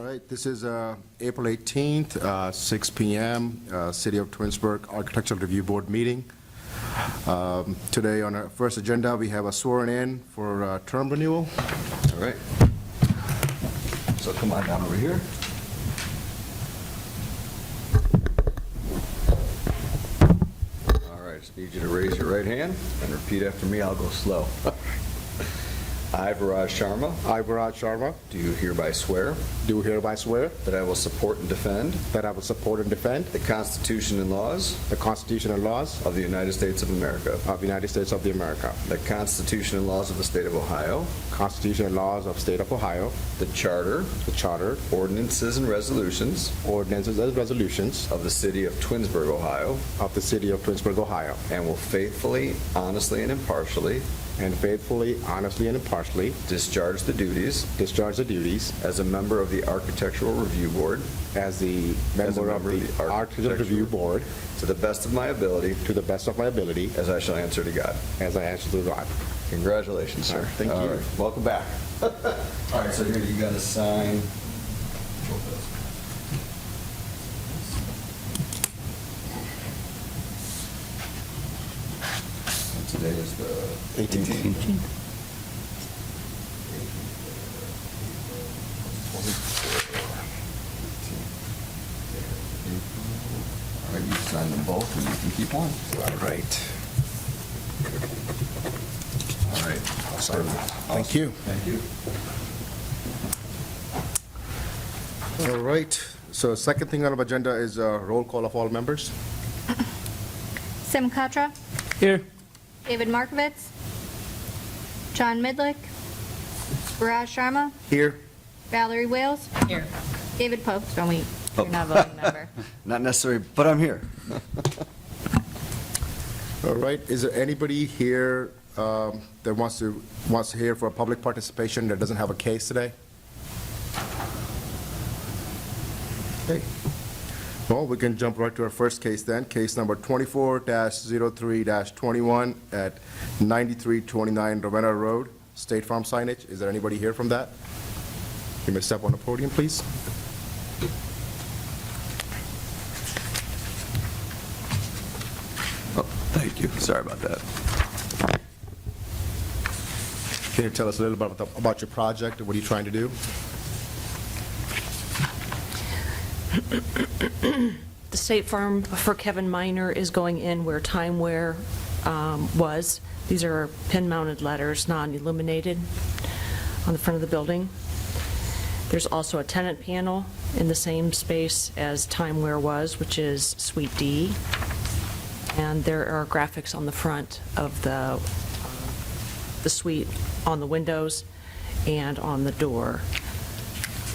All right, this is April 18th, 6 p.m., City of Twinsburg Architectural Review Board meeting. Today on our first agenda, we have a swearing-in for term renewal. All right. So come on down over here. All right, just need you to raise your right hand and repeat after me. I'll go slow. I, Viraj Sharma, I, Viraj Sharma, do hereby swear do hereby swear that I will support and defend that I will support and defend the Constitution and laws the Constitution and laws of the United States of America, of the United States of America, the Constitution and laws of the State of Ohio, Constitution and laws of State of Ohio, the Charter, the Charter, ordinances, and resolutions ordinances, and resolutions of the City of Twinsburg, Ohio, of the City of Twinsburg, Ohio, and will faithfully, honestly, and impartially and faithfully, honestly, and impartially discharge the duties discharge the duties as a member of the Architectural Review Board as the member of the Architectural Review Board to the best of my ability, to the best of my ability, as I shall answer to God. as I answer to God. Congratulations, sir. Thank All you. right, welcome back. All right, so here you got to sign. And today is the 18th. All right, you sign them both, and you can keep one. All right. All right. Thank you. Thank you. All right. So second thing on the agenda is a roll call of all members. Sim Katra, Here. David Markovitz, John Midlick, Viraj Sharma, Here. Valerie Wales, Here. David Pope, you're not a voting member. Not necessary, but I'm here. All right. Is there anybody here that wants to hear for public participation that doesn't have a case today? Okay. Well, we can jump right to our first case then. Case number 24-03-21 at 9329 Ravenna Road, State Farm signage. Is there anybody here from that? You may step on the podium, please. Oh, thank you. Sorry about that. Can you tell us a little bit about your project and what are you trying to do? The State Farm for Kevin Minor is going in where Timeware was. These are pin-mounted letters, non-illuminated, on the front of the building. There's also a tenant panel in the same space as Timeware was, which is Suite D. And there are graphics on the front of the suite, on the windows and on the door.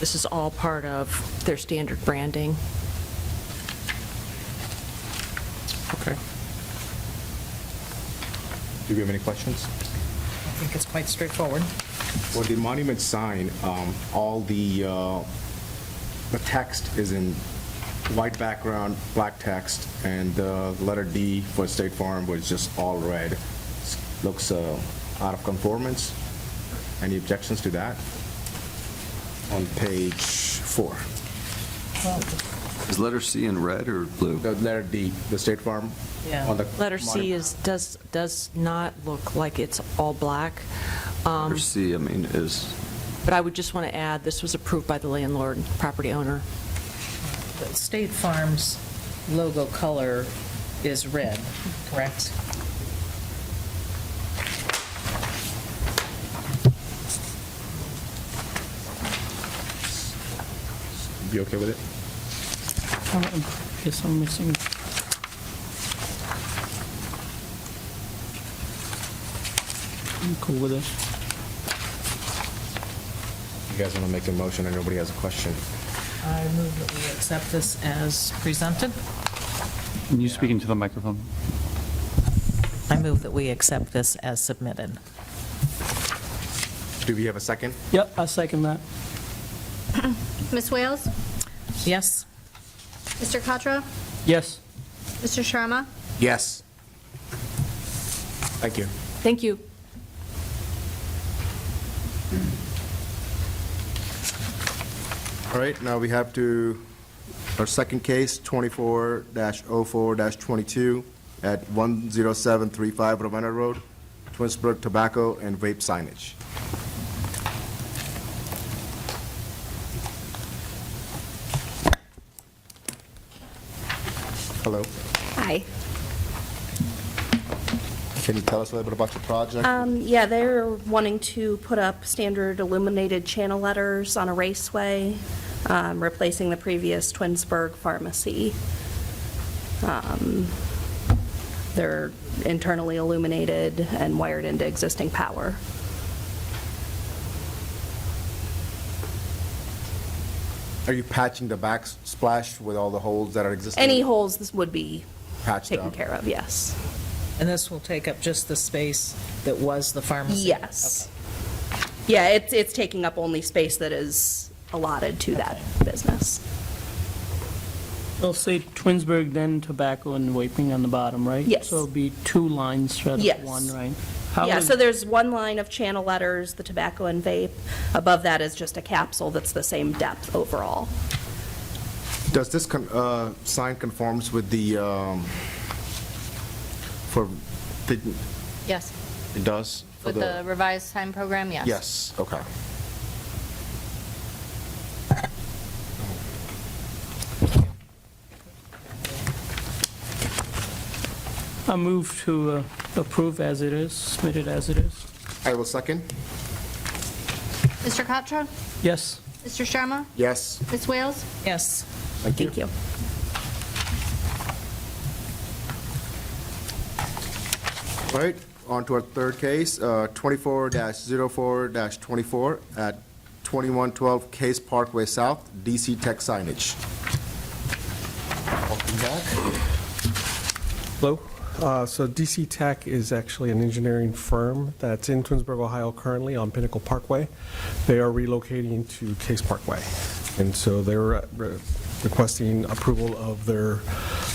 This is all part of their standard branding. Okay. Do you have any questions? I think it's quite straightforward. For the monument sign, all the text is in white background, black text, and the letter D for State Farm was just all red. Looks out of conformance. Any objections to that? On page 4. Is letter C in red or blue? The letter D, the State Farm. Yeah. On the Letter C monument. does not look like it's all black. Letter C, I mean, is, But I would just want to add, this was approved by the landlord, property owner. The State Farm's logo color is red, correct? Be okay with it? I guess I'm missing. I'm cool with it. You guys want to make a motion and nobody has a question? I move that we accept this as presented. Can you speak into the microphone? I move that we accept this as submitted. Do we have a second? Yep, I second that. Ms. Wales, Yes? Mr. Katra, Yes. Mr. Sharma, Yes. Thank you. Thank you. All right, now we have our second case, 24-04-22 at 10735 Ravenna Road, Twinsburg Tobacco and Vape Signage. Hello. Hi. Can you tell us a little bit about your project? Yeah, they're wanting to put up standard illuminated channel letters on a raceway, replacing the previous Twinsburg pharmacy. They're internally illuminated and wired into existing power. Are you patching the backsplash with all the holes that are existing? Any holes this would be Patched taken up. care of, yes. And this will take up just the space that was the pharmacy? Yes. Yeah, it's taking up only space that is allotted to that business. It'll say Twinsburg, then tobacco and vaping on the bottom, right? Yes. So it'll be 2 lines rather Yes. than 1, right? How Yeah, is- so there's one line of channel letters, the tobacco and vape. Above that is just a capsule that's the same depth overall. Does this sign conforms with the, Yes. it does? For With the revised time program, yes. Yes, okay. I move to approve as it is, submitted as it is. I will second. Mr. Contra? Yes. Mr. Sharma? Yes. Ms. Wales? Yes. Thank you. Thank you. All right, on to our third case, 24-04-24 at 2112 Case Parkway South, DC Tech signage. Welcome back. Hello. So DC Tech is actually an engineering firm that's in Twinsburg, Ohio currently on Pinnacle Parkway. They are relocating to Case Parkway. And so they're requesting approval of their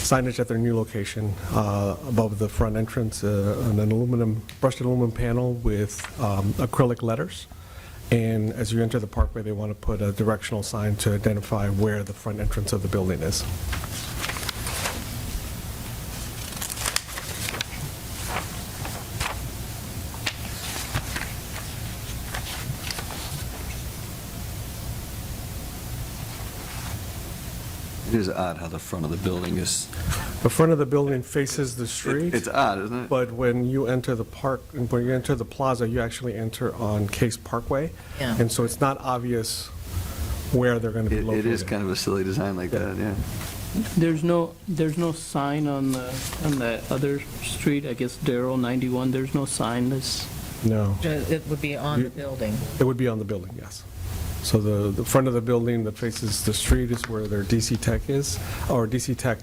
signage at their new location above the front entrance, an brushed aluminum panel with acrylic letters. And as you enter the parkway, they want to put a directional sign to identify where the front entrance of the building is. It is odd how the front of the building is, The front of the building faces the street. it's odd, isn't it? But when you enter the park, when you enter the plaza, you actually enter on Case Parkway. Yeah. And so it's not obvious where they're going to be It located. is kind of a silly design like that, yeah. There's no sign on the other street, I guess Darrow 91, there's no sign that's, No, It would be on the building. it would be on the building, yes. So the front of the building that faces the street is where their DC Tech is, or DC Tech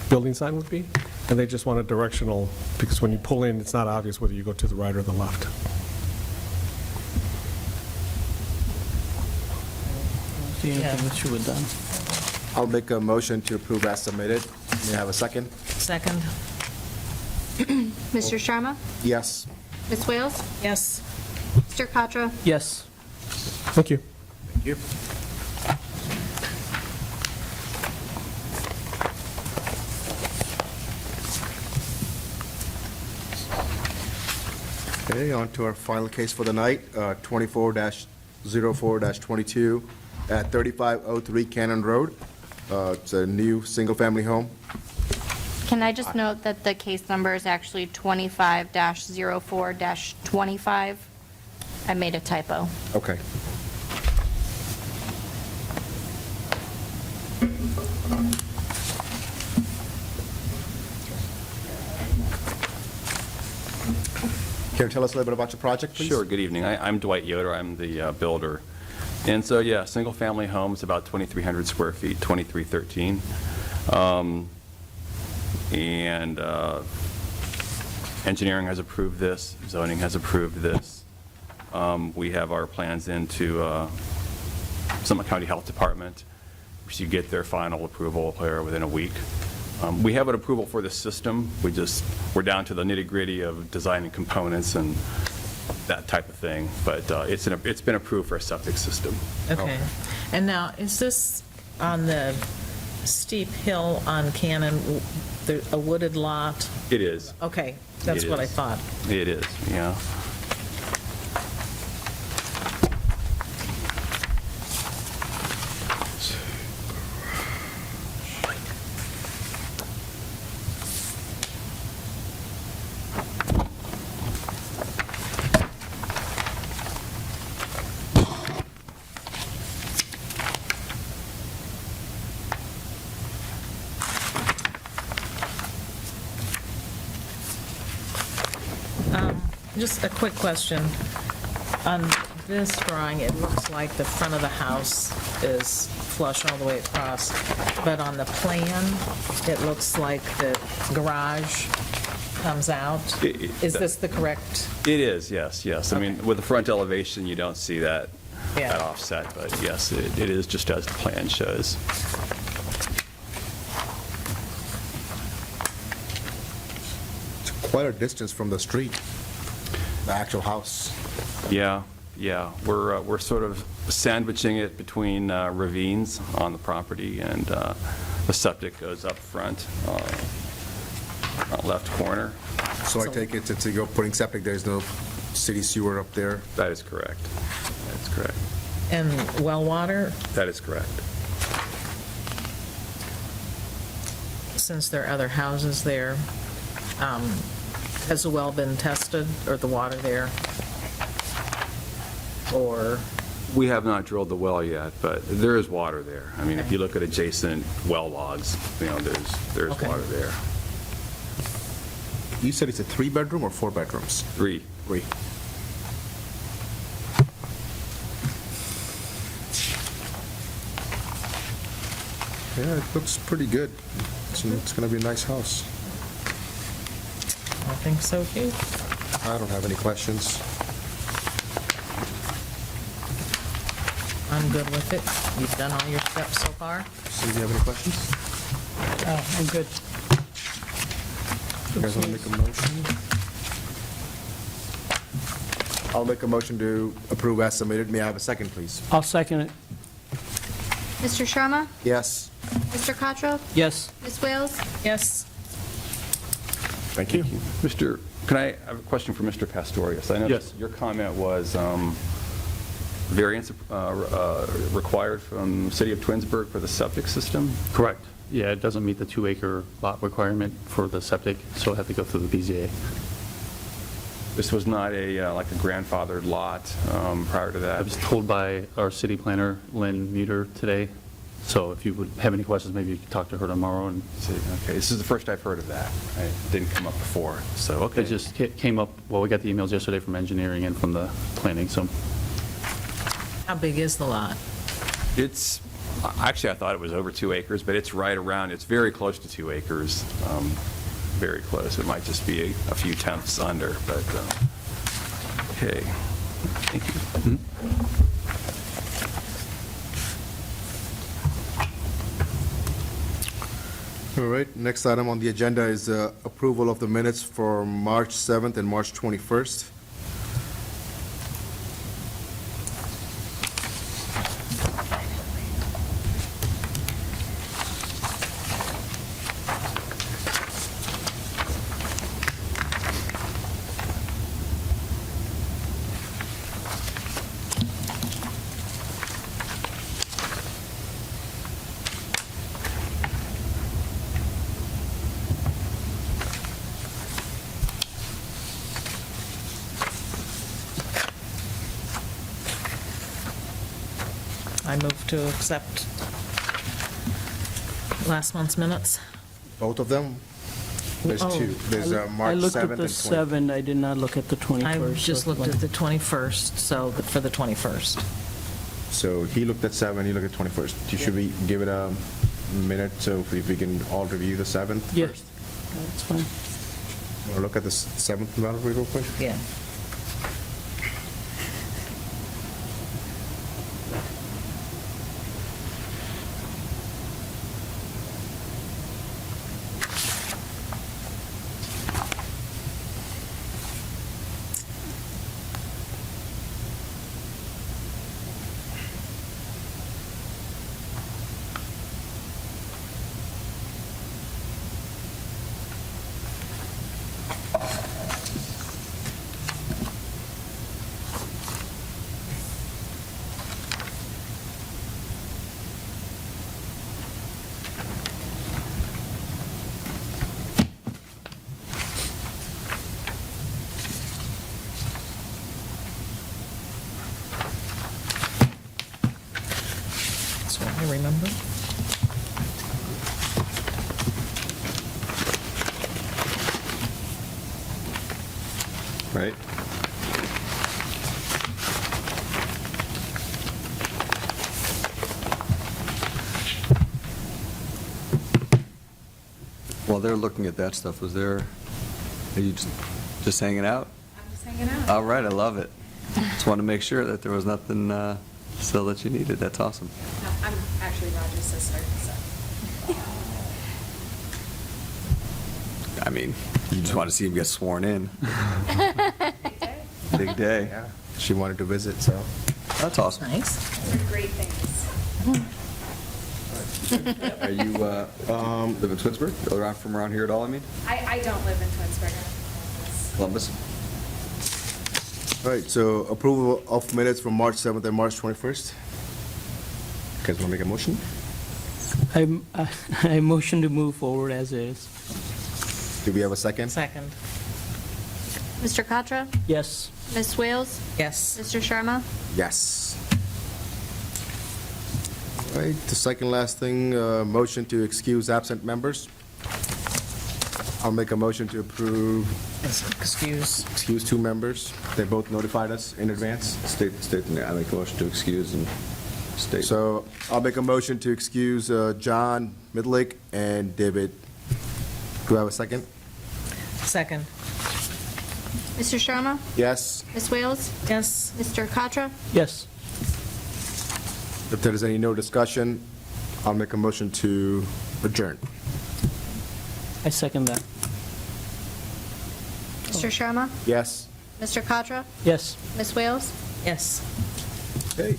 building sign would be. And they just want a directional, because when you pull in, it's not obvious whether you go to the right or the left. see Yeah. anything issue with that. I'll make a motion to approve as submitted. May I have a second? Second? Mr. Sharma? Yes. Ms. Wales? Yes. Mr. Contra? Yes. Thank you. Thank you. Okay, on to our final case for the night, 24-04-22 at 3503 Cannon Road. It's a new single-family home. Can I just note that the case number is actually 25-04-25? I made a typo. Okay. Can you tell us a little bit about your project, please? Sure, good evening. I'm Dwight Yoder, I'm the builder. And so, yeah, single-family homes, about 2,300 square feet, 2313. And engineering has approved this, zoning has approved this. We have our plans into Summit County Health Department, which you get their final approval here within a week. We have an approval for the system. We're down to the nitty-gritty of designing components and that type of thing, but it's been approved for a septic system. Okay. And now, is this on the steep hill on Cannon, a wooded lot? It is. Okay, that's It what I is. thought. It is, yeah. Just a quick question. On this drawing, it looks like the front of the house is flush all the way across, but on the plan, it looks like the garage comes out. Is this the correct? It is, yes, yes. I mean, with the front elevation, you don't see that Yeah. that offset, but yes, it is just as the plan shows. It's quite a distance from the street, the actual house. Yeah, yeah. We're sort of sandwiching it between ravines on the property, and the septic goes up front, front left corner. So I take it to go putting septic, there's no city sewer up there? That is correct. That's correct. And well water, That is correct. since there are other houses there, has the well been tested, or the water there? Or, We have not drilled the well yet, but there is water there. I mean, if you look at adjacent well logs, you know, there's Okay. water there. You said it's a 3-bedroom or 4 bedrooms? 3. 3. Yeah, it looks pretty good. It's going to be a nice house. I think so too. I don't have any questions. I'm good with it. You've done all your steps so far? So do you have any questions? Oh, I'm good. You guys want to make a motion? I'll make a motion to approve as submitted. May I have a second, please? I'll second it. Mr. Sharma? Yes. Mr. Cottrell? Yes. Ms. Wales? Yes. Thank you. Can I have a question for Mr. Pastorius? I know Yes. your comment was variance required from City of Twinsburg for the septic system? Correct. Yeah, it doesn't meet the 2-acre lot requirement for the septic, so it had to go through the BZA. This was not like a grandfathered lot prior to I that? was told by our city planner, Lynn Muter, today, so if you would have any questions, maybe you could talk to her tomorrow. And Okay, this is the first I've heard of that. It didn't come up before, so, okay. it just came up, well, we got the emails yesterday from engineering and from the planning, so. How big is the lot? It's, actually, I thought it was over 2 acres, but it's right around, it's very close to 2 acres, very close. It might just be a few tenths under, but, okay. Thank you. All right, next item on the agenda is approval of the minutes for March 7th and March 21st. I move to accept last month's minutes. Both of them? There's Oh. two. There's I March 7th looked at and the 20th. 7, I did not look at the 21st. I just looked at the 21st, so for the 21st. So he looked at 7, you look at 21st. Should we give it a minute so if we can all review the 7th Yeah, first? that's fine. Want to look at the 7th Valerie real quick? Yeah. this one, I remember. Right? While they're looking at that stuff, are you just hanging out? I'm just hanging out. All right, I love it. Just want to make sure that there was nothing still that you needed. That's awesome. No, I'm actually Roger's sister, so. I mean, you just want to see him get sworn in. Big day. Yeah, she wanted to visit, so. That's awesome. Nice. Those are great things. Are you live in Twinsburg? From around here at all, I mean? I don't live in Twinsburg. I'm in Columbus. Columbus? All right, so approval of minutes from March 7th and March 21st. Guys want to make a motion? I motion to move forward as is. Do we have a second? Second. Mr. Katra? Yes. Ms. Wales? Yes. Mr. Sharma? Yes. All right, the second last thing, motion to excuse absent members. I'll make a motion to approve, excuse 2 members. They both notified us in advance. State, I make a motion to excuse and state. So I'll make a motion to excuse John Midlake and David. Do I have a second? Second. Mr. Sharma? Yes. Ms. Wales? Yes. Mr. Katra? Yes. If there is any no discussion, I'll make a motion to adjourn. I second that. Mr. Sharma? Yes. Mr. Katra? Yes. Ms. Wales? Yes. Okay.